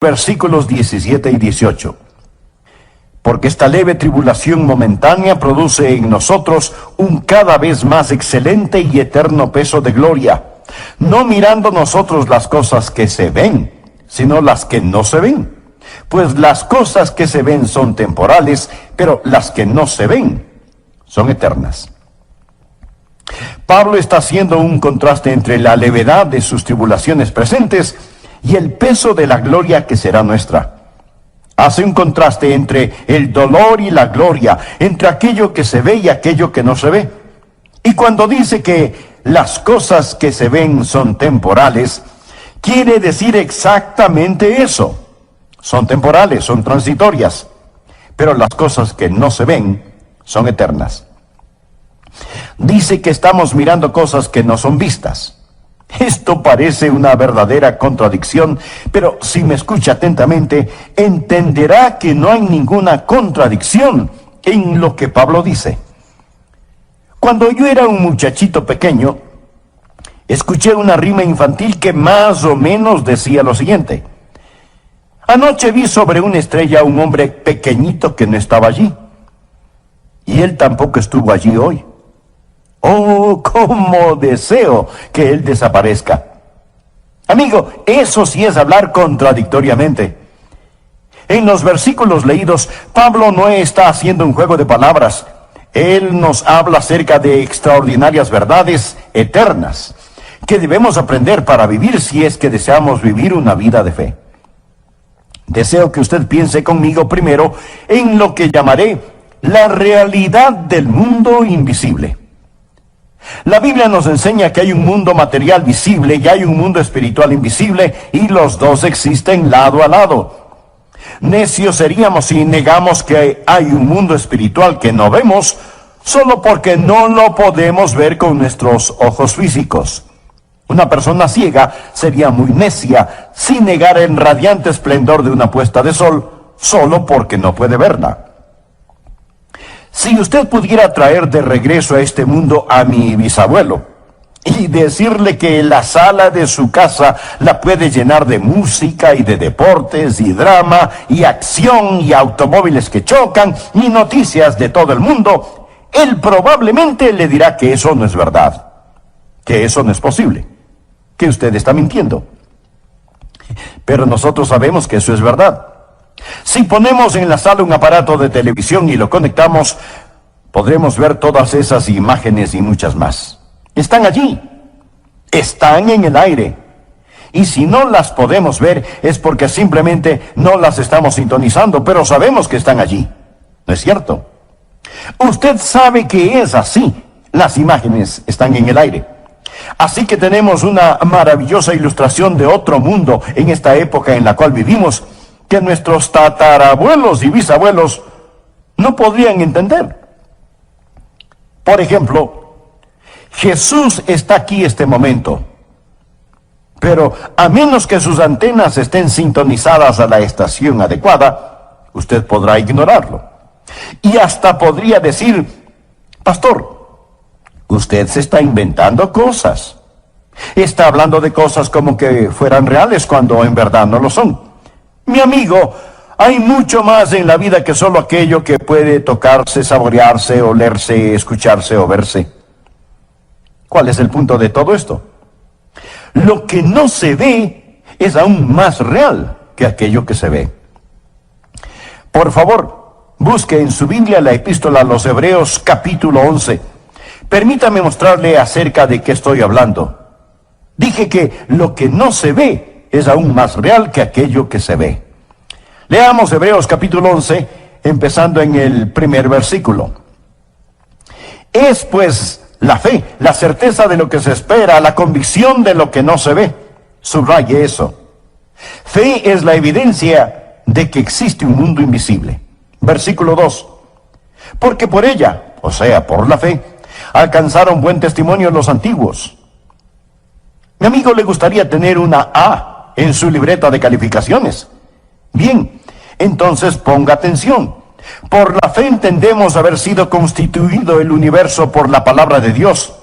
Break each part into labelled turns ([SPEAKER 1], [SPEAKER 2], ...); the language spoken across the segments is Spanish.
[SPEAKER 1] versículos 17 y 18. Porque esta leve tribulación momentánea produce en nosotros un cada vez más excelente y eterno peso de gloria, no mirando nosotros las cosas que se ven, sino las que no se ven. Pues las cosas que se ven son temporales, pero las que no se ven son eternas. Pablo está haciendo un contraste entre la levedad de sus tribulaciones presentes y el peso de la gloria que será nuestra. Hace un contraste entre el dolor y la gloria, entre aquello que se ve y aquello que no se ve. Y cuando dice que las cosas que se ven son temporales, quiere decir exactamente eso. Son temporales, son transitorias, pero las cosas que no se ven son eternas. Dice que estamos mirando cosas que no son vistas. Esto parece una verdadera contradicción, pero si me escucha atentamente, entenderá que no hay ninguna contradicción en lo que Pablo dice. Cuando yo era un muchachito pequeño, escuché una rima infantil que más o menos decía lo siguiente: anoche vi sobre una estrella a un hombre pequeñito que no estaba allí, y él tampoco estuvo allí hoy. Oh, cómo deseo que él desaparezca. Amigo, eso sí es hablar contradictoriamente. En los versículos leídos, Pablo no está haciendo un juego de palabras. Él nos habla acerca de extraordinarias verdades eternas que debemos aprender para vivir si es que deseamos vivir una vida de fe. Deseo que usted piense conmigo primero en lo que llamaré la realidad del mundo invisible. La Biblia nos enseña que hay un mundo material visible y hay un mundo espiritual invisible, y los dos existen lado a lado. Necios seríamos si negamos que hay un mundo espiritual que no vemos, solo porque no lo podemos ver con nuestros ojos físicos. Una persona ciega sería muy necia si negara el radiante esplendor de una puesta de sol, solo porque no puede verla. Si usted pudiera traer de regreso a este mundo a mi bisabuelo y decirle que la sala de su casa la puede llenar de música y de deportes y drama y acción y automóviles que chocan y noticias de todo el mundo, él probablemente le dirá que eso no es verdad, que eso no es posible, que usted está mintiendo. Pero nosotros sabemos que eso es verdad. Si ponemos en la sala un aparato de televisión y lo conectamos, podremos ver todas esas imágenes y muchas más. Están allí, están en el aire. Y si no las podemos ver es porque simplemente no las estamos sintonizando, pero sabemos que están allí. ¿No es cierto? Usted sabe que es así. Las imágenes están en el aire. Así que tenemos una maravillosa ilustración de otro mundo en esta época en la cual vivimos, que nuestros tatarabuelos y bisabuelos no podrían entender. Por ejemplo, Jesús está aquí este momento, pero a menos que sus antenas estén sintonizadas a la estación adecuada, usted podrá ignorarlo. Y hasta podría decir: pastor, usted se está inventando cosas. Está hablando de cosas como que fueran reales cuando en verdad no lo son. Mi amigo, hay mucho más en la vida que solo aquello que puede tocarse, saborearse, olerse, escucharse o verse. ¿Cuál es el punto de todo esto? Lo que no se ve es aún más real que aquello que se ve. Por favor, busque en su Biblia la epístola a los Hebreos capítulo 11. Permítame mostrarle acerca de qué estoy hablando. Dije que lo que no se ve es aún más real que aquello que se ve. Leamos Hebreos capítulo 11, empezando en el primer versículo. Es pues la fe, la certeza de lo que se espera, la convicción de lo que no se ve. Subraye eso. Fe es la evidencia de que existe un mundo invisible. Versículo 2. Porque por ella, o sea, por la fe, alcanzaron buen testimonio los antiguos. Mi amigo, ¿le gustaría tener una A en su libreta de calificaciones? Bien, entonces ponga atención. Por la fe entendemos haber sido constituido el universo por la palabra de Dios.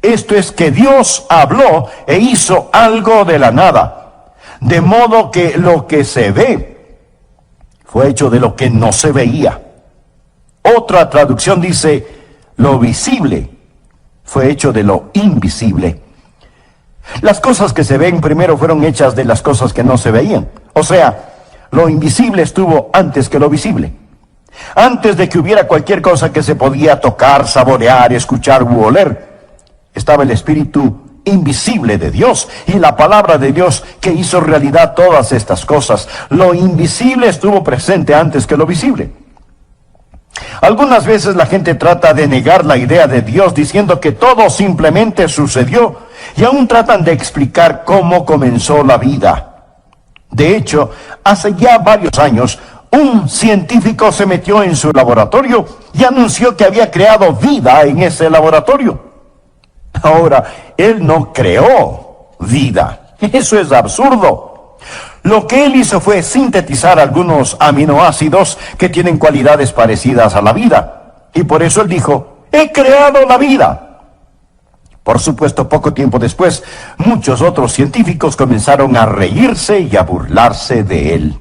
[SPEAKER 1] Esto es que Dios habló e hizo algo de la nada. De modo que lo que se ve fue hecho de lo que no se veía. Otra traducción dice, lo visible fue hecho de lo invisible. Las cosas que se ven primero fueron hechas de las cosas que no se veían. O sea, lo invisible estuvo antes que lo visible. Antes de que hubiera cualquier cosa que se podía tocar, saborear, escuchar u oler, estaba el Espíritu invisible de Dios y la palabra de Dios que hizo realidad todas estas cosas. Lo invisible estuvo presente antes que lo visible. Algunas veces la gente trata de negar la idea de Dios diciendo que todo simplemente sucedió y aún tratan de explicar cómo comenzó la vida. De hecho, hace ya varios años, un científico se metió en su laboratorio y anunció que había creado vida en ese laboratorio. Ahora, él no creó vida. Eso es absurdo. Lo que él hizo fue sintetizar algunos aminoácidos que tienen cualidades parecidas a la vida. Y por eso él dijo, he creado la vida. Por supuesto, poco tiempo después, muchos otros científicos comenzaron a reírse y a burlarse de él.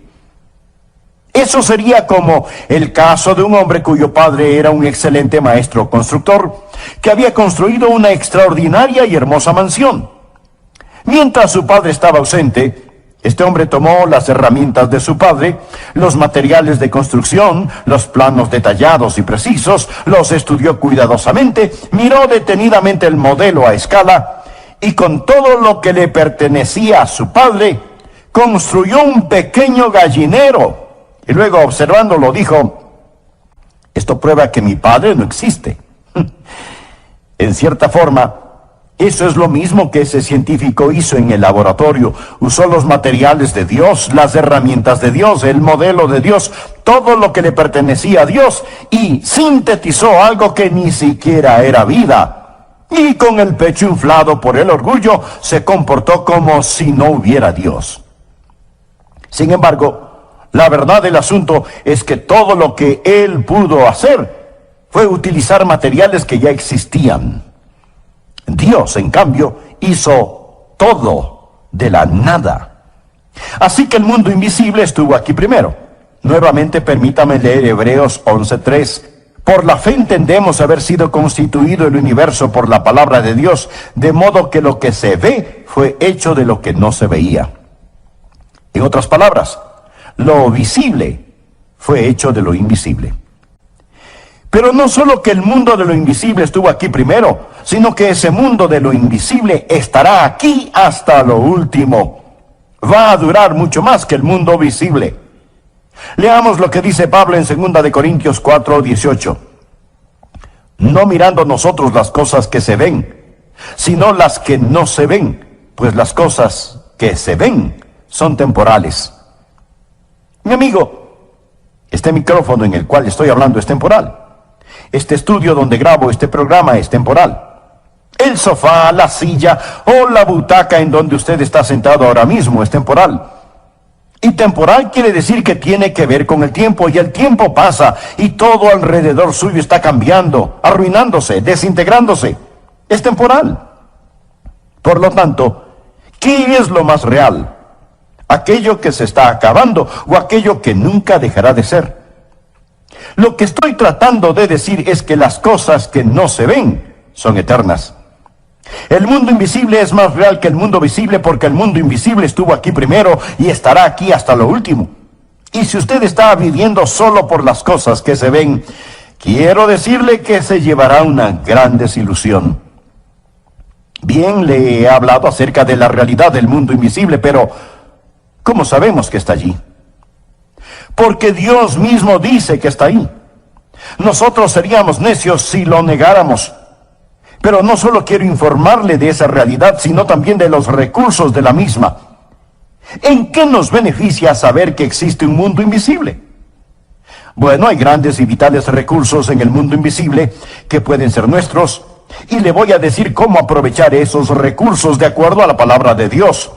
[SPEAKER 1] Eso sería como el caso de un hombre cuyo padre era un excelente maestro constructor, que había construido una extraordinaria y hermosa mansión. Mientras su padre estaba ausente, este hombre tomó las herramientas de su padre, los materiales de construcción, los planos detallados y precisos, los estudió cuidadosamente, miró detenidamente el modelo a escala y con todo lo que le pertenecía a su padre, construyó un pequeño gallinero. Y luego, observándolo, dijo, esto prueba que mi padre no existe. En cierta forma, eso es lo mismo que ese científico hizo en el laboratorio. Usó los materiales de Dios, las herramientas de Dios, el modelo de Dios, todo lo que le pertenecía a Dios, y sintetizó algo que ni siquiera era vida. Y con el pecho inflado por el orgullo, se comportó como si no hubiera Dios. Sin embargo, la verdad del asunto es que todo lo que él pudo hacer fue utilizar materiales que ya existían. Dios, en cambio, hizo todo de la nada. Así que el mundo invisible estuvo aquí primero. Nuevamente permítame leer Hebreos 11:3. Por la fe entendemos haber sido constituido el universo por la palabra de Dios, de modo que lo que se ve fue hecho de lo que no se veía. En otras palabras, lo visible fue hecho de lo invisible. Pero no solo que el mundo de lo invisible estuvo aquí primero, sino que ese mundo de lo invisible estará aquí hasta lo último. Va a durar mucho más que el mundo visible. Leamos lo que dice Pablo en 2 de Corintios 4:18. No mirando nosotros las cosas que se ven, sino las que no se ven, pues las cosas que se ven son temporales. Mi amigo, este micrófono en el cual estoy hablando es temporal. Este estudio donde grabo este programa es temporal. El sofá, la silla o la butaca en donde usted está sentado ahora mismo es temporal. Y temporal quiere decir que tiene que ver con el tiempo, y el tiempo pasa y todo alrededor suyo está cambiando, arruinándose, desintegrándose. Es temporal. Por lo tanto, ¿qué es lo más real? ¿Aquello que se está acabando o aquello que nunca dejará de ser? Lo que estoy tratando de decir es que las cosas que no se ven son eternas. El mundo invisible es más real que el mundo visible porque el mundo invisible estuvo aquí primero y estará aquí hasta lo último. Y si usted está viviendo solo por las cosas que se ven, quiero decirle que se llevará una gran desilusión. Bien, le he hablado acerca de la realidad del mundo invisible, pero ¿cómo sabemos que está allí? Porque Dios mismo dice que está ahí. Nosotros seríamos necios si lo negáramos. Pero no solo quiero informarle de esa realidad, sino también de los recursos de la misma. ¿En qué nos beneficia saber que existe un mundo invisible? Bueno, hay grandes y vitales recursos en el mundo invisible que pueden ser nuestros, y le voy a decir cómo aprovechar esos recursos de acuerdo a la palabra de Dios.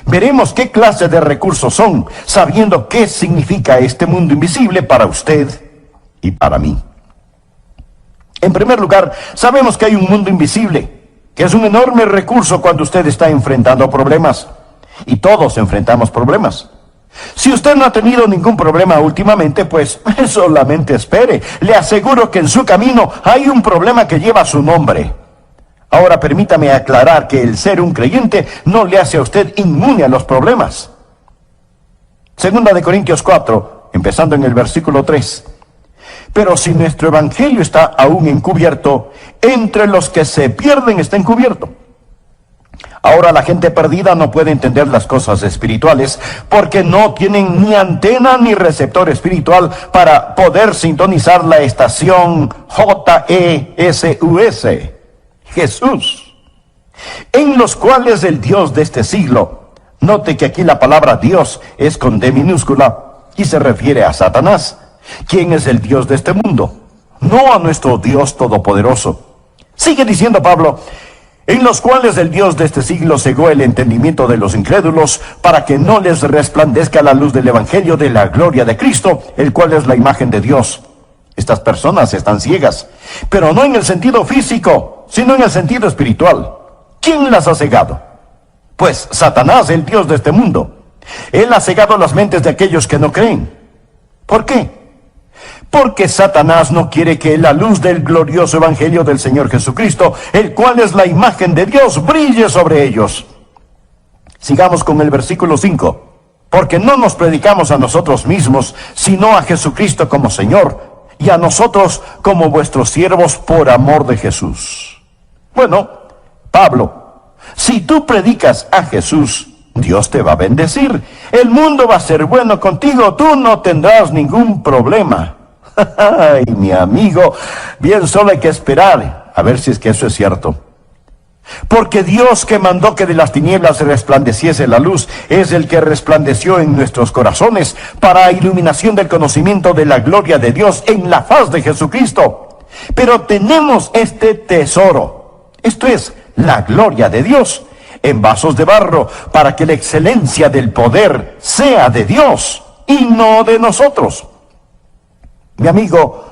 [SPEAKER 1] Veremos qué clase de recursos son, sabiendo qué significa este mundo invisible para usted y para mí. En primer lugar, sabemos que hay un mundo invisible, que es un enorme recurso cuando usted está enfrentando problemas. Y todos enfrentamos problemas. Si usted no ha tenido ningún problema últimamente, pues solamente espere. Le aseguro que en su camino hay un problema que lleva su nombre. Ahora permítame aclarar que el ser un creyente no le hace a usted inmune a los problemas. Segunda de Corintios 4, empezando en el versículo 3. Pero si nuestro evangelio está aún encubierto, entre los que se pierden está encubierto. Ahora la gente perdida no puede entender las cosas espirituales porque no tienen ni antena ni receptor espiritual para poder sintonizar la estación JESUS, Jesús, en los cuales el Dios de este siglo, note que aquí la palabra Dios es con D minúscula y se refiere a Satanás, quien es el Dios de este mundo, no a nuestro Dios todopoderoso. Sigue diciendo Pablo, en los cuales el Dios de este siglo cegó el entendimiento de los incrédulos, para que no les resplandezca la luz del evangelio de la gloria de Cristo, el cual es la imagen de Dios. Estas personas están ciegas, pero no en el sentido físico, sino en el sentido espiritual. ¿Quién las ha cegado? Pues Satanás, el Dios de este mundo. Él ha cegado las mentes de aquellos que no creen. ¿Por qué? Porque Satanás no quiere que la luz del glorioso evangelio del Señor Jesucristo, el cual es la imagen de Dios, brille sobre ellos. Sigamos con el versículo 5. Porque no nos predicamos a nosotros mismos, sino a Jesucristo como Señor, y a nosotros como vuestros siervos por amor de Jesús. Bueno, Pablo, si tú predicas a Jesús, Dios te va a bendecir. El mundo va a ser bueno contigo, tú no tendrás ningún problema. Ay, mi amigo, bien solo hay que esperar a ver si es que eso es cierto. Porque Dios, que mandó que de las tinieblas resplandeciese la luz, es el que resplandeció en nuestros corazones para iluminación del conocimiento de la gloria de Dios en la faz de Jesucristo. Pero tenemos este tesoro, esto es, la gloria de Dios, en vasos de barro, para que la excelencia del poder sea de Dios y no de nosotros. Mi amigo,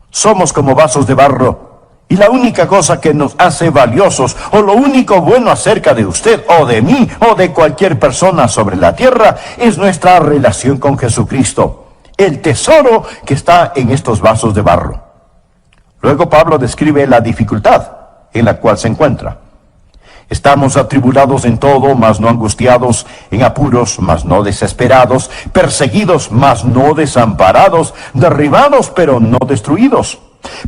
[SPEAKER 1] somos como vasos de barro, y la única cosa que nos hace valiosos, o lo único bueno acerca de usted, o de mí, o de cualquier persona sobre la tierra, es nuestra relación con Jesucristo, el tesoro que está en estos vasos de barro. Luego Pablo describe la dificultad en la cual se encuentra. Estamos atribulados en todo, mas no angustiados, en apuros, mas no desesperados, perseguidos, mas no desamparados, derribados, pero no destruidos.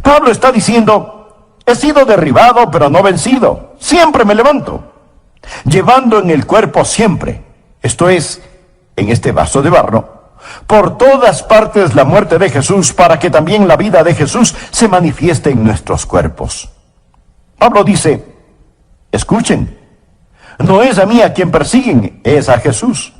[SPEAKER 1] Pablo está diciendo, he sido derribado, pero no vencido. Siempre me levanto, llevando en el cuerpo siempre, esto es, en este vaso de barro, por todas partes la muerte de Jesús, para que también la vida de Jesús se manifieste en nuestros cuerpos. Pablo dice, escuchen, no es a mí a quien persiguen, es a Jesús.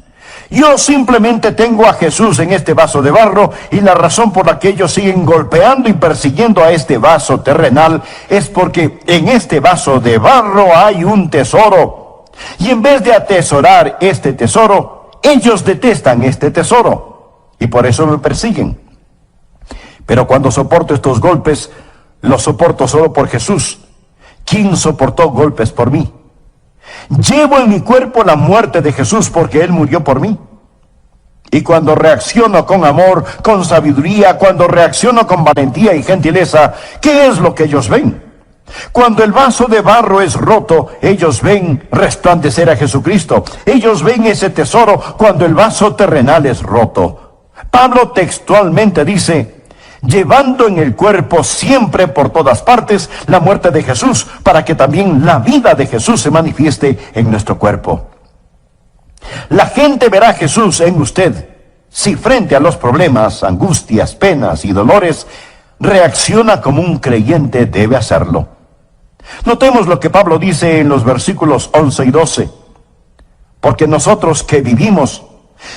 [SPEAKER 1] Yo simplemente tengo a Jesús en este vaso de barro, y la razón por la que ellos siguen golpeando y persiguiendo a este vaso terrenal es porque en este vaso de barro hay un tesoro. Y en vez de atesorar este tesoro, ellos detestan este tesoro, y por eso me persiguen. Pero cuando soporto estos golpes, los soporto solo por Jesús, quien soportó golpes por mí. Llevo en mi cuerpo la muerte de Jesús porque Él murió por mí. Y cuando reacciono con amor, con sabiduría, cuando reacciono con valentía y gentileza, ¿qué es lo que ellos ven? Cuando el vaso de barro es roto, ellos ven resplandecer a Jesucristo. Ellos ven ese tesoro cuando el vaso terrenal es roto. Pablo textualmente dice, llevando en el cuerpo siempre por todas partes la muerte de Jesús, para que también la vida de Jesús se manifieste en nuestro cuerpo. La gente verá a Jesús en usted si frente a los problemas, angustias, penas y dolores reacciona como un creyente debe hacerlo. Notemos lo que Pablo dice en los versículos 11 y 12. Porque nosotros que vivimos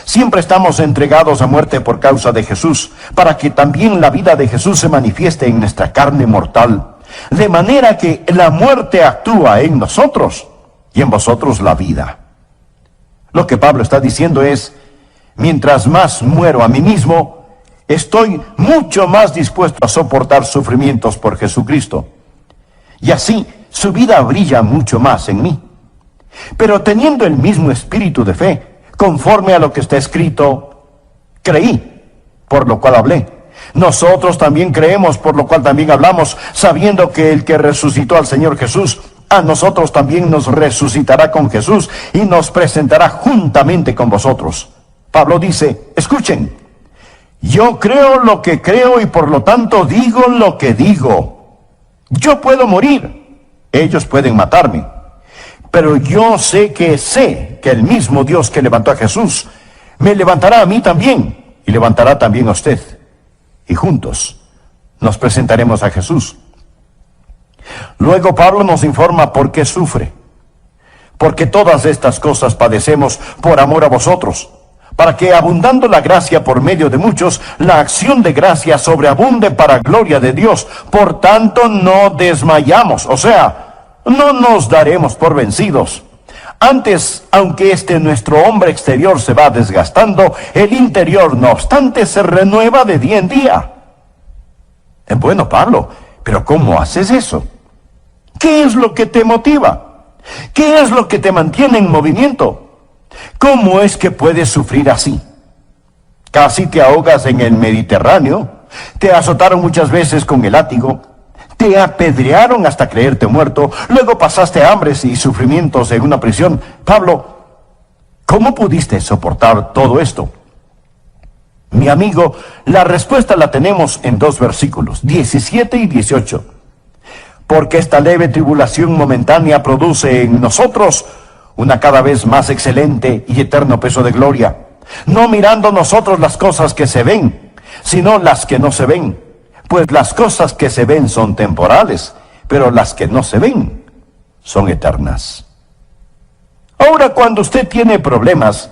[SPEAKER 1] siempre estamos entregados a muerte por causa de Jesús, para que también la vida de Jesús se manifieste en nuestra carne mortal, de manera que la muerte actúa en nosotros y en vosotros la vida. Lo que Pablo está diciendo es, mientras más muero a mí mismo, estoy mucho más dispuesto a soportar sufrimientos por Jesucristo. Y así su vida brilla mucho más en mí. Pero teniendo el mismo espíritu de fe, conforme a lo que está escrito, creí, por lo cual hablé. Nosotros también creemos, por lo cual también hablamos, sabiendo que el que resucitó al Señor Jesús, a nosotros también nos resucitará con Jesús y nos presentará juntamente con vosotros. Pablo dice, escuchen, yo creo lo que creo y por lo tanto digo lo que digo. Yo puedo morir, ellos pueden matarme, pero yo sé que el mismo Dios que levantó a Jesús me levantará a mí también y levantará también a usted. Y juntos nos presentaremos a Jesús. Luego Pablo nos informa por qué sufre. Porque todas estas cosas padecemos por amor a vosotros, para que abundando la gracia por medio de muchos, la acción de gracia sobreabunde para gloria de Dios. Por tanto no desmayamos, o sea, no nos daremos por vencidos. Antes, aunque nuestro hombre exterior se va desgastando, el interior, no obstante, se renueva de día en día. Bueno, Pablo, pero ¿cómo haces eso? ¿Qué es lo que te motiva? ¿Qué es lo que te mantiene en movimiento? ¿Cómo es que puedes sufrir así? Casi te ahogas en el Mediterráneo, te azotaron muchas veces con el látigo, te apedrearon hasta creerte muerto, luego pasaste hambres y sufrimientos en una prisión. Pablo, ¿cómo pudiste soportar todo esto? Mi amigo, la respuesta la tenemos en 2 versículos, 17 y 18. Porque esta leve tribulación momentánea produce en nosotros una cada vez más excelente y eterno peso de gloria, no mirando nosotros las cosas que se ven, sino las que no se ven. Pues las cosas que se ven son temporales, pero las que no se ven son eternas. Ahora, cuando usted tiene problemas,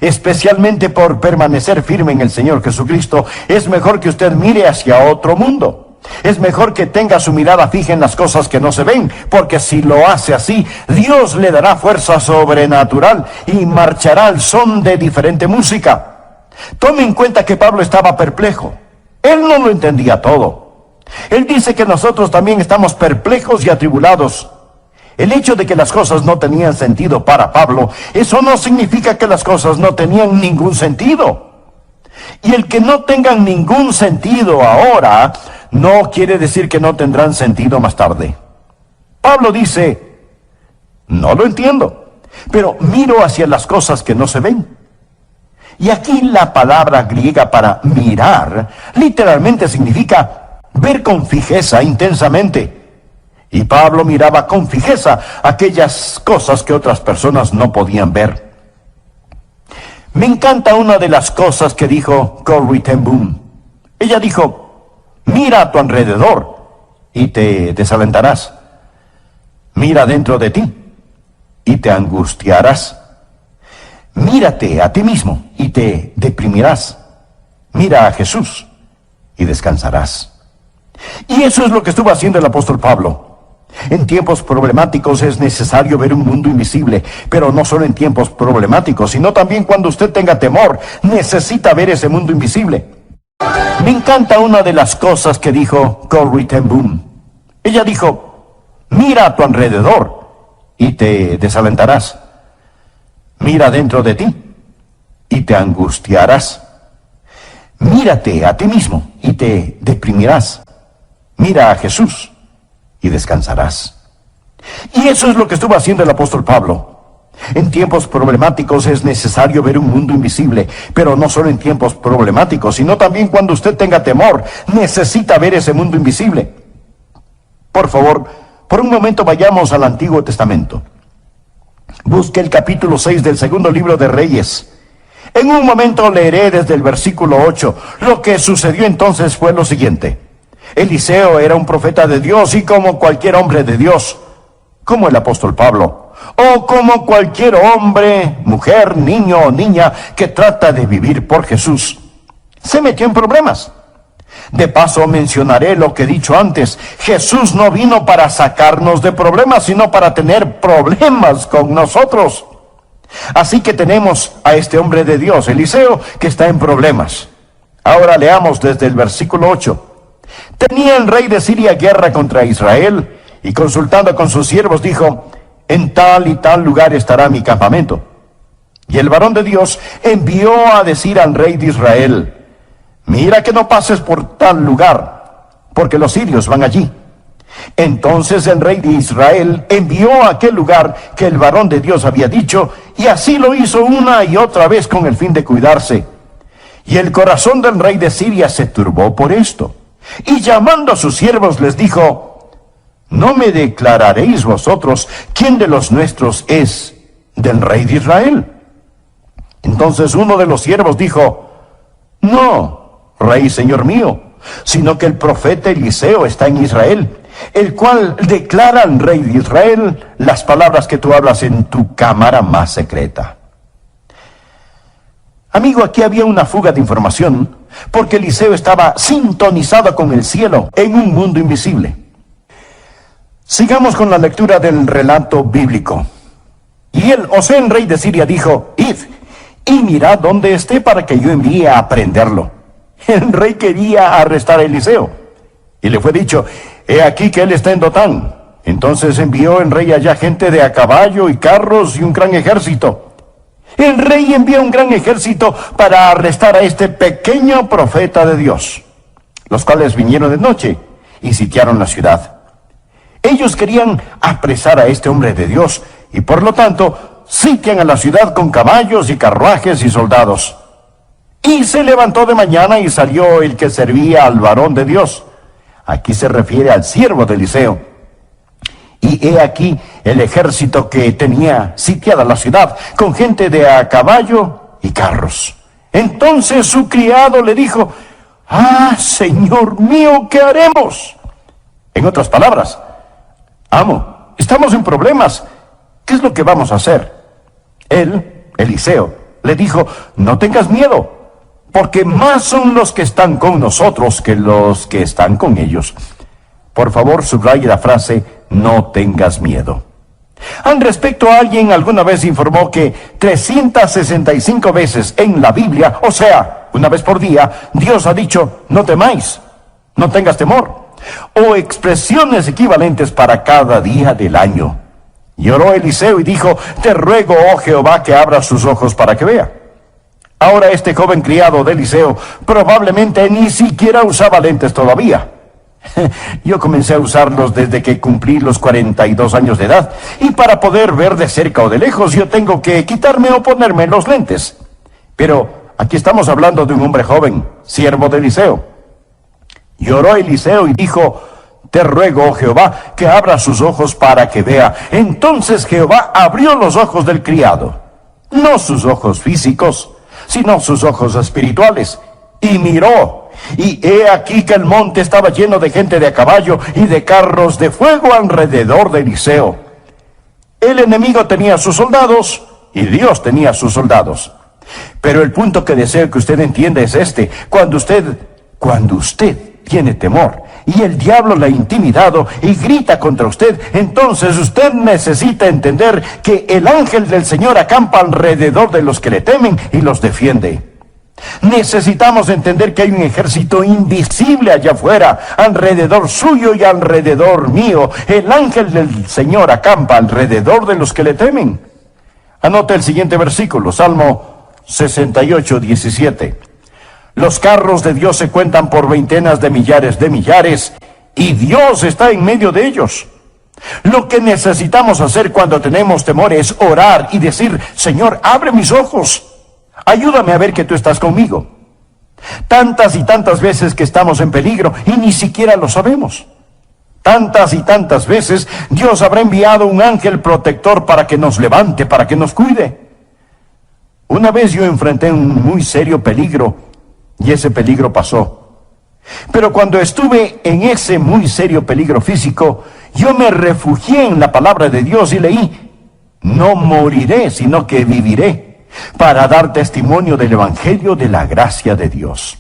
[SPEAKER 1] especialmente por permanecer firme en el Señor Jesucristo, es mejor que usted mire hacia otro mundo. Es mejor que tenga su mirada fija en las cosas que no se ven, porque si lo hace así, Dios le dará fuerza sobrenatural y marchará al son de diferente música. Tome en cuenta que Pablo estaba perplejo. Él no lo entendía todo. Él dice que nosotros también estamos perplejos y atribulados. El hecho de que las cosas no tenían sentido para Pablo, eso no significa que las cosas no tenían ningún sentido. Y el que no tengan ningún sentido ahora, no quiere decir que no tendrán sentido más tarde. Pablo dice, no lo entiendo, pero miro hacia las cosas que no se ven. Y aquí la palabra griega para mirar literalmente significa ver con fijeza, intensamente. Y Pablo miraba con fijeza aquellas cosas que otras personas no podían ver. Me encanta una de las cosas que dijo Corrie ten Boom. Ella dijo, mira a tu alrededor y te desalentarás. Mira dentro de ti y te angustiarás. Mírate a ti mismo y te deprimirás. Mira a Jesús y descansarás. Y eso es lo que estuvo haciendo el apóstol Pablo. En tiempos problemáticos es necesario ver un mundo invisible, pero no solo en tiempos problemáticos, sino también cuando usted tenga temor, necesita ver ese mundo invisible. Me encanta una de las cosas que dijo Corrie ten Boom. Ella dijo, mira a tu alrededor y te desalentarás. Mira dentro de ti y te angustiarás. Mírate a ti mismo y te deprimirás. Mira a Jesús y descansarás. Y eso es lo que estuvo haciendo el apóstol Pablo. En tiempos problemáticos es necesario ver un mundo invisible, pero no solo en tiempos problemáticos, sino también cuando usted tenga temor, necesita ver ese mundo invisible. Por favor, por un momento vayamos al Antiguo Testamento. Busque el capítulo 6 del segundo libro de Reyes. En un momento leeré desde el versículo 8. Lo que sucedió entonces fue lo siguiente. Eliseo era un profeta de Dios y como cualquier hombre de Dios, como el apóstol Pablo, o como cualquier hombre, mujer, niño o niña que trata de vivir por Jesús, se metió en problemas. De paso mencionaré lo que he dicho antes. Jesús no vino para sacarnos de problemas, sino para tener problemas con nosotros. Así que tenemos a este hombre de Dios, Eliseo, que está en problemas. Ahora leamos desde el versículo 8. Tenía el rey de Siria guerra contra Israel, y consultando con sus siervos dijo, en tal y tal lugar estará mi campamento. Y el varón de Dios envió a decir al rey de Israel: mira que no pases por tal lugar, porque los sirios van allí. Entonces el rey de Israel envió a aquel lugar que el varón de Dios había dicho, y así lo hizo una y otra vez con el fin de cuidarse. Y el corazón del rey de Siria se turbó por esto, y llamando a sus siervos les dijo: ¿no me declararéis vosotros quién de los nuestros es del rey de Israel? Entonces uno de los siervos dijo: no, rey señor mío, sino que el profeta Eliseo está en Israel, el cual declara al rey de Israel las palabras que tú hablas en tu cámara más secreta. Amigo, aquí había una fuga de información, porque Eliseo estaba sintonizado con el cielo en un mundo invisible. Sigamos con la lectura del relato bíblico. Y él, Osén, rey de Siria, dijo: id y mirad dónde esté para que yo envíe a prenderlo. El rey quería arrestar a Eliseo, y le fue dicho: he aquí que él está en Dotán. Entonces envió el rey allá gente de a caballo y carros y un gran ejército. El rey envió un gran ejército para arrestar a este pequeño profeta de Dios, los cuales vinieron de noche y sitiaron la ciudad. Ellos querían apresar a este hombre de Dios, y por lo tanto sitian a la ciudad con caballos y carruajes y soldados. Y se levantó de mañana y salió el que servía al varón de Dios. Aquí se refiere al siervo de Eliseo. Y he aquí el ejército que tenía sitiada la ciudad, con gente de a caballo y carros. Entonces su criado le dijo: ah, señor mío, ¿qué haremos? En otras palabras: amo, estamos en problemas, ¿qué es lo que vamos a hacer? Él, Eliseo, le dijo: no tengas miedo, porque más son los que están con nosotros que los que están con ellos. Por favor, subraye la frase: no tengas miedo. Al respecto, alguien alguna vez informó que 365 veces en la Biblia, o sea, una vez por día, Dios ha dicho: no temáis, no tengas temor, o expresiones equivalentes para cada día del año. Y oró Eliseo y dijo: te ruego, oh Jehová, que abra sus ojos para que vea. Ahora este joven criado de Eliseo probablemente ni siquiera usaba lentes todavía. Yo comencé a usarlos desde que cumplí los 42 años de edad, y para poder ver de cerca o de lejos yo tengo que quitarme o ponerme los lentes. Pero aquí estamos hablando de un hombre joven, siervo de Eliseo. Y oró Eliseo y dijo: te ruego, oh Jehová, que abra sus ojos para que vea. Entonces Jehová abrió los ojos del criado, no sus ojos físicos, sino sus ojos espirituales, y miró. Y he aquí que el monte estaba lleno de gente de a caballo y de carros de fuego alrededor de Eliseo. El enemigo tenía sus soldados y Dios tenía sus soldados. Pero el punto que deseo que usted entienda es este: cuando usted tiene temor y el diablo la ha intimidado y grita contra usted, entonces usted necesita entender que el ángel del Señor acampa alrededor de los que le temen y los defiende. Necesitamos entender que hay un ejército invisible allá afuera, alrededor suyo y alrededor mío. El ángel del Señor acampa alrededor de los que le temen. Anota el siguiente versículo, Salmo 68, 17. Los carros de Dios se cuentan por veintenas de millares, y Dios está en medio de ellos. Lo que necesitamos hacer cuando tenemos temor es orar y decir: Señor, abre mis ojos. Ayúdame a ver que tú estás conmigo. Tantas y tantas veces que estamos en peligro y ni siquiera lo sabemos. Tantas y tantas veces Dios habrá enviado un ángel protector para que nos levante, para que nos cuide. Una vez yo enfrenté un muy serio peligro y ese peligro pasó. Pero cuando estuve en ese muy serio peligro físico, yo me refugié en la palabra de Dios y leí: no moriré, sino que viviré, para dar testimonio del evangelio de la gracia de Dios.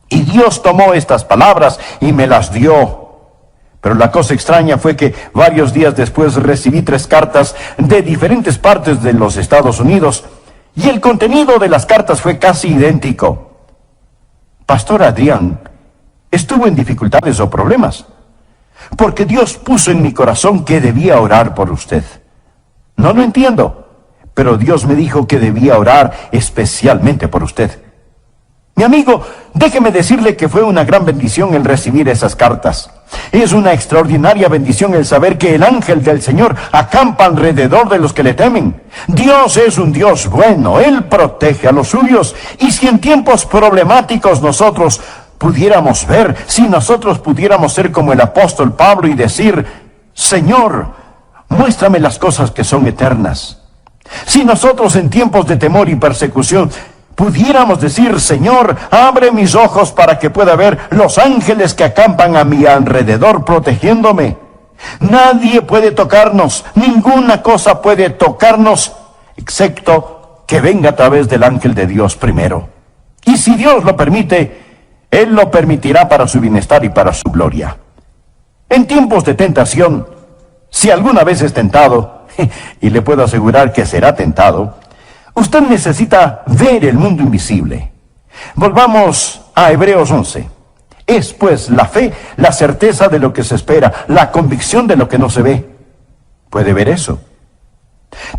[SPEAKER 1] Y Dios tomó estas palabras y me las dio. Pero la cosa extraña fue que varios días después recibí 3 cartas de diferentes partes de los Estados Unidos, y el contenido de las cartas fue casi idéntico. Pastor Adrián, ¿estuvo en dificultades o problemas? Porque Dios puso en mi corazón que debía orar por usted. No lo entiendo, pero Dios me dijo que debía orar especialmente por usted. Mi amigo, déjeme decirle que fue una gran bendición el recibir esas cartas. Es una extraordinaria bendición el saber que el ángel del Señor acampa alrededor de los que le temen. Dios es un Dios bueno, Él protege a los suyos. Y si en tiempos problemáticos nosotros pudiéramos ver, si nosotros pudiéramos ser como el apóstol Pablo y decir: Señor, muéstrame las cosas que son eternas. Si nosotros en tiempos de temor y persecución pudiéramos decir: Señor, abre mis ojos para que pueda ver los ángeles que acampan a mi alrededor protegiéndome. Nadie puede tocarnos, ninguna cosa puede tocarnos, excepto que venga a través del ángel de Dios primero. Y si Dios lo permite, Él lo permitirá para su bienestar y para su gloria. En tiempos de tentación, si alguna vez es tentado, y le puedo asegurar que será tentado, usted necesita ver el mundo invisible. Volvamos a Hebreos 11. Es pues la fe, la certeza de lo que se espera, la convicción de lo que no se ve. ¿Puede ver eso?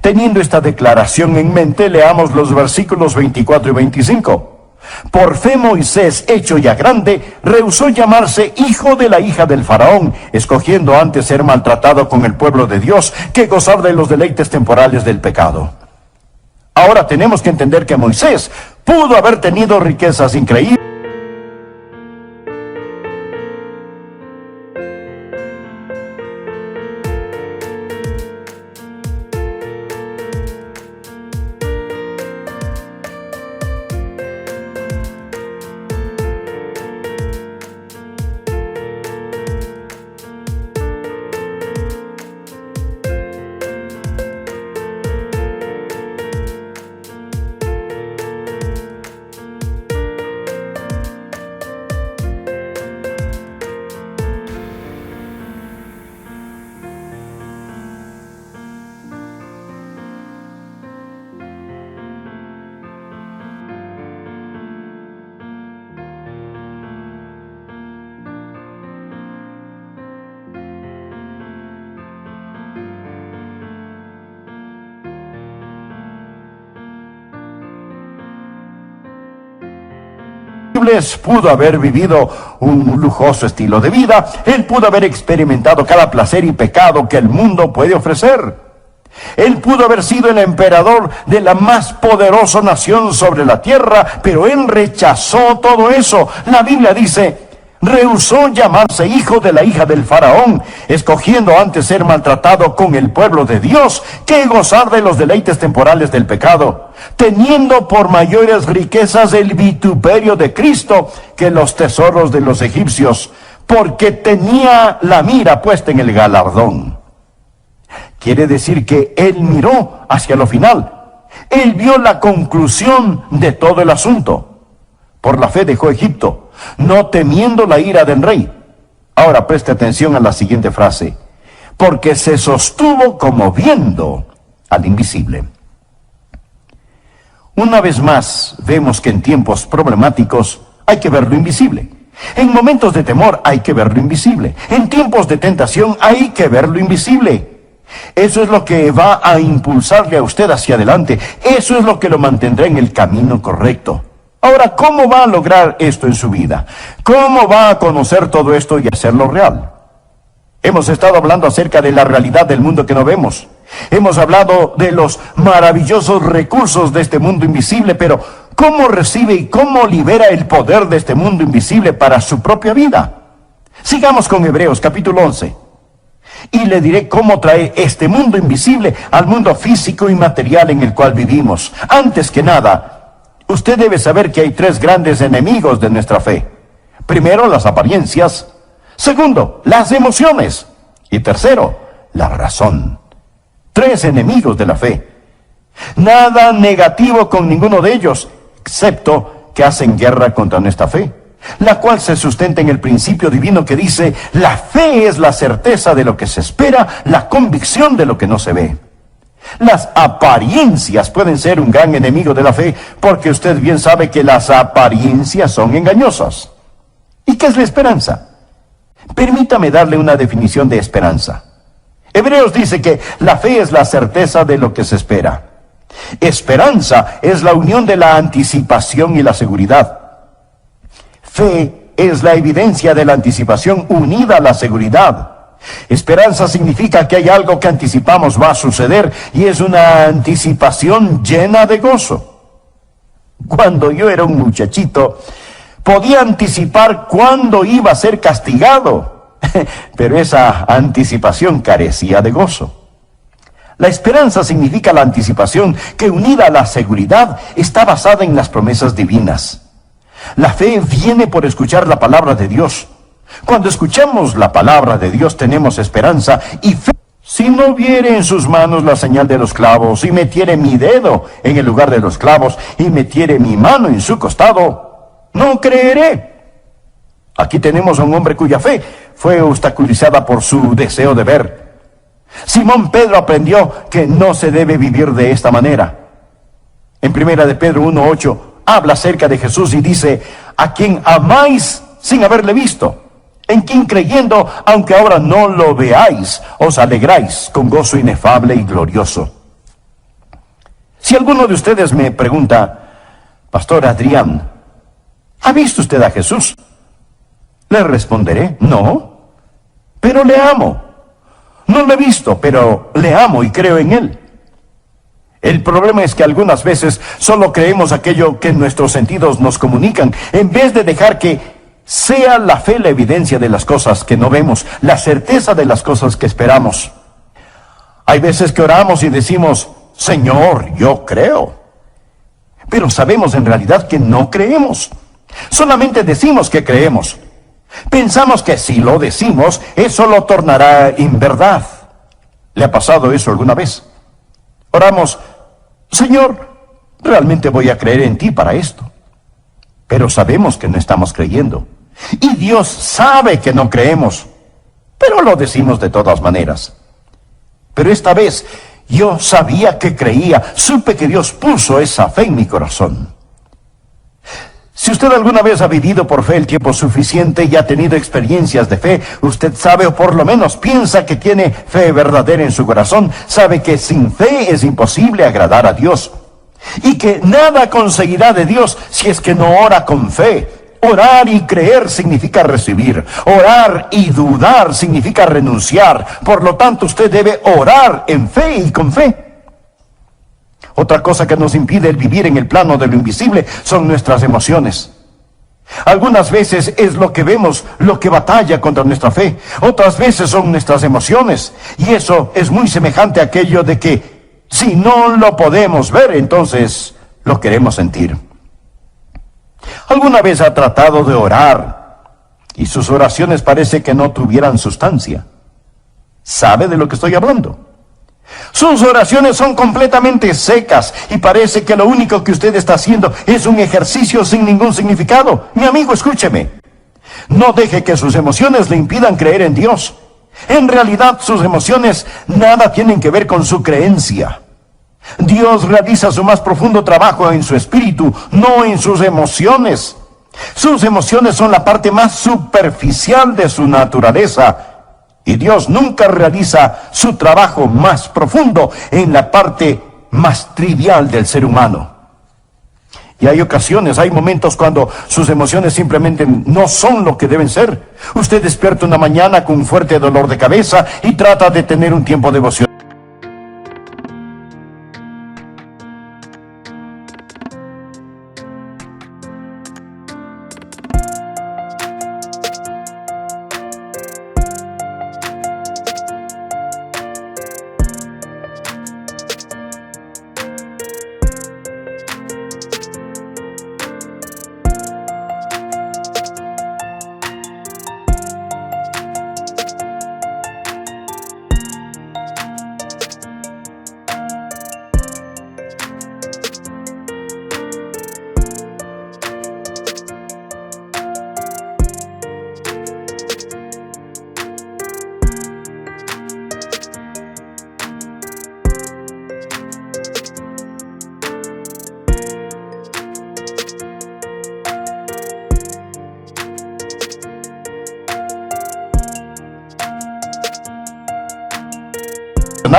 [SPEAKER 1] Teniendo esta declaración en mente, leamos los versículos 24 y 25. Por fe Moisés, hecho ya grande, rehusó llamarse hijo de la hija del faraón, escogiendo antes ser maltratado con el pueblo de Dios que gozar de los deleites temporales del pecado. Ahora tenemos que entender que Moisés pudo haber tenido riquezas increíbles. Pudo haber vivido un lujoso estilo de vida. Él pudo haber experimentado cada placer y pecado que el mundo puede ofrecer. Él pudo haber sido el emperador de la más poderosa nación sobre la tierra, pero él rechazó todo eso. La Biblia dice: rehusó llamarse hijo de la hija del faraón, escogiendo antes ser maltratado con el pueblo de Dios que gozar de los deleites temporales del pecado, teniendo por mayores riquezas el vituperio de Cristo que los tesoros de los egipcios, porque tenía la mira puesta en el galardón. Quiere decir que él miró hacia lo final. Él vio la conclusión de todo el asunto. Por la fe dejó Egipto, no temiendo la ira del rey. Ahora preste atención a la siguiente frase: porque se sostuvo como viendo al invisible. Una vez más, vemos que en tiempos problemáticos hay que ver lo invisible. En momentos de temor hay que ver lo invisible. En tiempos de tentación hay que ver lo invisible. Eso es lo que va a impulsarle a usted hacia adelante. Eso es lo que lo mantendrá en el camino correcto. Ahora, ¿cómo va a lograr esto en su vida? ¿Cómo va a conocer todo esto y hacerlo real? Hemos estado hablando acerca de la realidad del mundo que no vemos. Hemos hablado de los maravillosos recursos de este mundo invisible, pero ¿cómo recibe y cómo libera el poder de este mundo invisible para su propia vida? Sigamos con Hebreos capítulo 11. Y le diré cómo trae este mundo invisible al mundo físico y material en el cual vivimos. Antes que nada, usted debe saber que hay tres grandes enemigos de nuestra fe. Primero, las apariencias. Segundo, las emociones. Y tercero, la razón. Tres enemigos de la fe. Nada negativo con ninguno de ellos, excepto que hacen guerra contra nuestra fe, la cual se sustenta en el principio divino que dice: la fe es la certeza de lo que se espera, la convicción de lo que no se ve. Las apariencias pueden ser un gran enemigo de la fe, porque usted bien sabe que las apariencias son engañosas. ¿Y qué es la esperanza? Permítame darle una definición de esperanza. Hebreos dice que la fe es la certeza de lo que se espera. Esperanza es la unión de la anticipación y la seguridad. Fe es la evidencia de la anticipación unida a la seguridad. Esperanza significa que hay algo que anticipamos va a suceder y es una anticipación llena de gozo. Cuando yo era un muchachito, podía anticipar cuándo iba a ser castigado, pero esa anticipación carecía de gozo. La esperanza significa la anticipación que, unida a la seguridad, está basada en las promesas divinas. La fe viene por escuchar la palabra de Dios. Cuando escuchamos la palabra de Dios tenemos esperanza y fe. Si no viere en sus manos la señal de los clavos, y metiere mi dedo en el lugar de los clavos, y metiere mi mano en su costado, no creeré. Aquí tenemos a un hombre cuya fe fue obstaculizada por su deseo de ver. Simón Pedro aprendió que no se debe vivir de esta manera. En 1 de Pedro 1:8 habla acerca de Jesús y dice: a quien amáis sin haberle visto, en quien creyendo, aunque ahora no lo veáis, os alegráis con gozo inefable y glorioso. Si alguno de ustedes me pregunta: Pastor Adrián, ¿ha visto usted a Jesús? Le responderé: no, pero le amo. No lo he visto, pero le amo y creo en él. El problema es que algunas veces solo creemos aquello que nuestros sentidos nos comunican, en vez de dejar que sea la fe la evidencia de las cosas que no vemos, la certeza de las cosas que esperamos. Hay veces que oramos y decimos: Señor, yo creo. Pero sabemos en realidad que no creemos. Solamente decimos que creemos. Pensamos que si lo decimos, eso lo tornará en verdad. ¿Le ha pasado eso alguna vez? Oramos: Señor, realmente voy a creer en ti para esto. Pero sabemos que no estamos creyendo. Y Dios sabe que no creemos, pero lo decimos de todas maneras. Pero esta vez yo sabía que creía, supe que Dios puso esa fe en mi corazón. Si usted alguna vez ha vivido por fe el tiempo suficiente y ha tenido experiencias de fe, usted sabe, o por lo menos piensa que tiene fe verdadera en su corazón, sabe que sin fe es imposible agradar a Dios. Y que nada conseguirá de Dios si es que no ora con fe. Orar y creer significa recibir. Orar y dudar significa renunciar. Por lo tanto, usted debe orar en fe y con fe. Otra cosa que nos impide el vivir en el plano de lo invisible son nuestras emociones. Algunas veces es lo que vemos lo que batalla contra nuestra fe. Otras veces son nuestras emociones. Y eso es muy semejante a aquello de que si no lo podemos ver, entonces lo queremos sentir. ¿Alguna vez ha tratado de orar y sus oraciones parece que no tuvieran sustancia? ¿Sabe de lo que estoy hablando? Sus oraciones son completamente secas y parece que lo único que usted está haciendo es un ejercicio sin ningún significado. Mi amigo, escúcheme. No deje que sus emociones le impidan creer en Dios. En realidad, sus emociones nada tienen que ver con su creencia. Dios realiza su más profundo trabajo en su espíritu, no en sus emociones. Sus emociones son la parte más superficial de su naturaleza. Y Dios nunca realiza su trabajo más profundo en la parte más trivial del ser humano. Y hay ocasiones, hay momentos cuando sus emociones simplemente no son lo que deben ser. Usted despierta una mañana con un fuerte dolor de cabeza y trata de tener un tiempo devocional.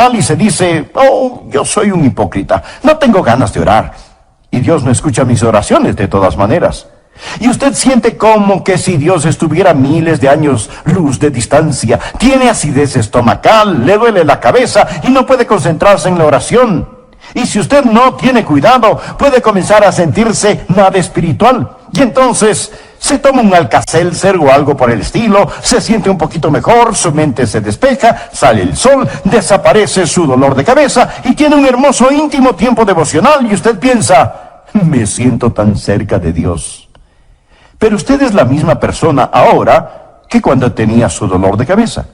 [SPEAKER 1] devocional y se dice: oh, yo soy un hipócrita, no tengo ganas de orar. Y Dios no escucha mis oraciones de todas maneras. Y usted siente como que si Dios estuviera miles de años luz de distancia. Tiene acidez estomacal, le duele la cabeza y no puede concentrarse en la oración. Y si usted no tiene cuidado, puede comenzar a sentirse nada espiritual. Y entonces se toma un Alka-Seltzer o algo por el estilo, se siente un poquito mejor, su mente se despeja, sale el sol, desaparece su dolor de cabeza y tiene un hermoso íntimo tiempo devocional. Y usted piensa: me siento tan cerca de Dios. Pero usted es la misma persona ahora que cuando tenía su dolor de cabeza.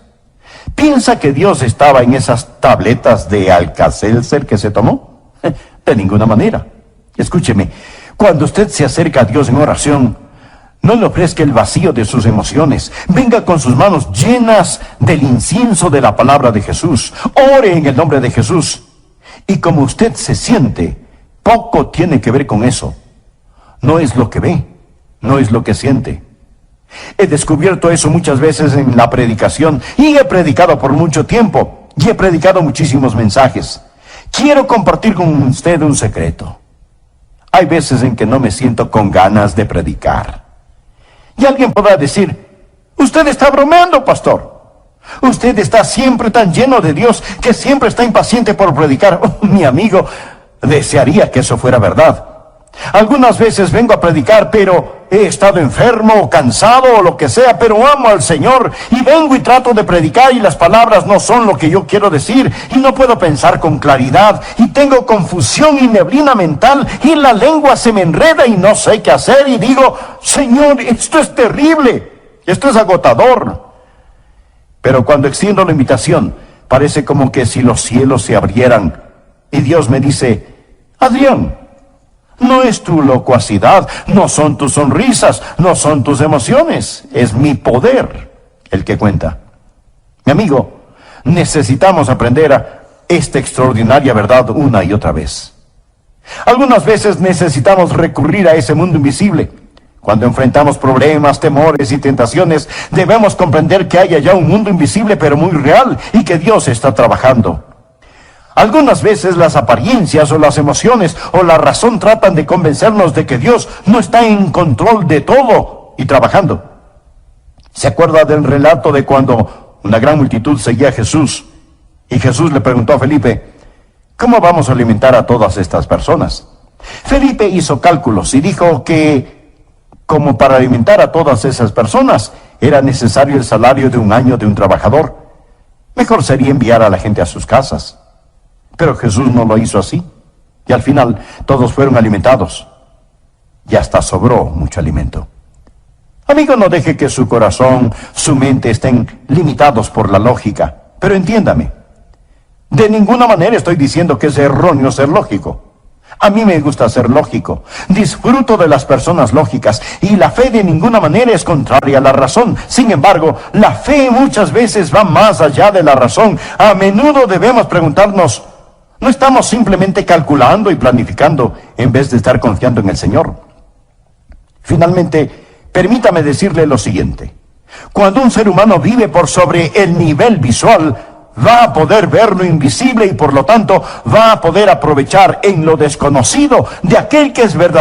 [SPEAKER 1] ¿Piensa que Dios estaba en esas tabletas de Alka-Seltzer que se tomó? De ninguna manera. Escúcheme, cuando usted se acerca a Dios en oración, no le ofrezca el vacío de sus emociones. Venga con sus manos llenas del incienso de la palabra de Jesús. Ore en el nombre de Jesús. Y como usted se siente, poco tiene que ver con eso. No es lo que ve, no es lo que siente. He descubierto eso muchas veces en la predicación y he predicado por mucho tiempo y he predicado muchísimos mensajes. Quiero compartir con usted un secreto. Hay veces en que no me siento con ganas de predicar. Y alguien podrá decir: usted está bromeando, pastor. Usted está siempre tan lleno de Dios que siempre está impaciente por predicar. Oh, mi amigo, desearía que eso fuera verdad. Algunas veces vengo a predicar, pero he estado enfermo o cansado o lo que sea, pero amo al Señor y vengo y trato de predicar y las palabras no son lo que yo quiero decir y no puedo pensar con claridad y tengo confusión y neblina mental y la lengua se me enreda y no sé qué hacer y digo: Señor, esto es terrible, esto es agotador. Pero cuando extiendo la invitación, parece como que si los cielos se abrieran y Dios me dice: Adrián, no es tu locuacidad, no son tus sonrisas, no son tus emociones, es mi poder el que cuenta. Mi amigo, necesitamos aprender a esta extraordinaria verdad una y otra vez. Algunas veces necesitamos recurrir a ese mundo invisible. Cuando enfrentamos problemas, temores y tentaciones, debemos comprender que hay allá un mundo invisible pero muy real y que Dios está trabajando. Algunas veces las apariencias o las emociones o la razón tratan de convencernos de que Dios no está en control de todo y trabajando. ¿Se acuerda del relato de cuando una gran multitud seguía a Jesús y Jesús le preguntó a Felipe: ¿cómo vamos a alimentar a todas estas personas? Felipe hizo cálculos y dijo que como para alimentar a todas esas personas era necesario el salario de un año de un trabajador. Mejor sería enviar a la gente a sus casas. Pero Jesús no lo hizo así. Y al final todos fueron alimentados. Y hasta sobró mucho alimento. Amigo, no deje que su corazón, su mente estén limitados por la lógica. Pero entiéndame, de ninguna manera estoy diciendo que es erróneo ser lógico. A mí me gusta ser lógico. Disfruto de las personas lógicas. Y la fe de ninguna manera es contraria a la razón. Sin embargo, la fe muchas veces va más allá de la razón. A menudo debemos preguntarnos: ¿no estamos simplemente calculando y planificando en vez de estar confiando en el Señor? Finalmente, permítame decirle lo siguiente. Cuando un ser humano vive por sobre el nivel visual, va a poder ver lo invisible y por lo tanto va a poder aprovechar en lo desconocido de aquel que es verdadero.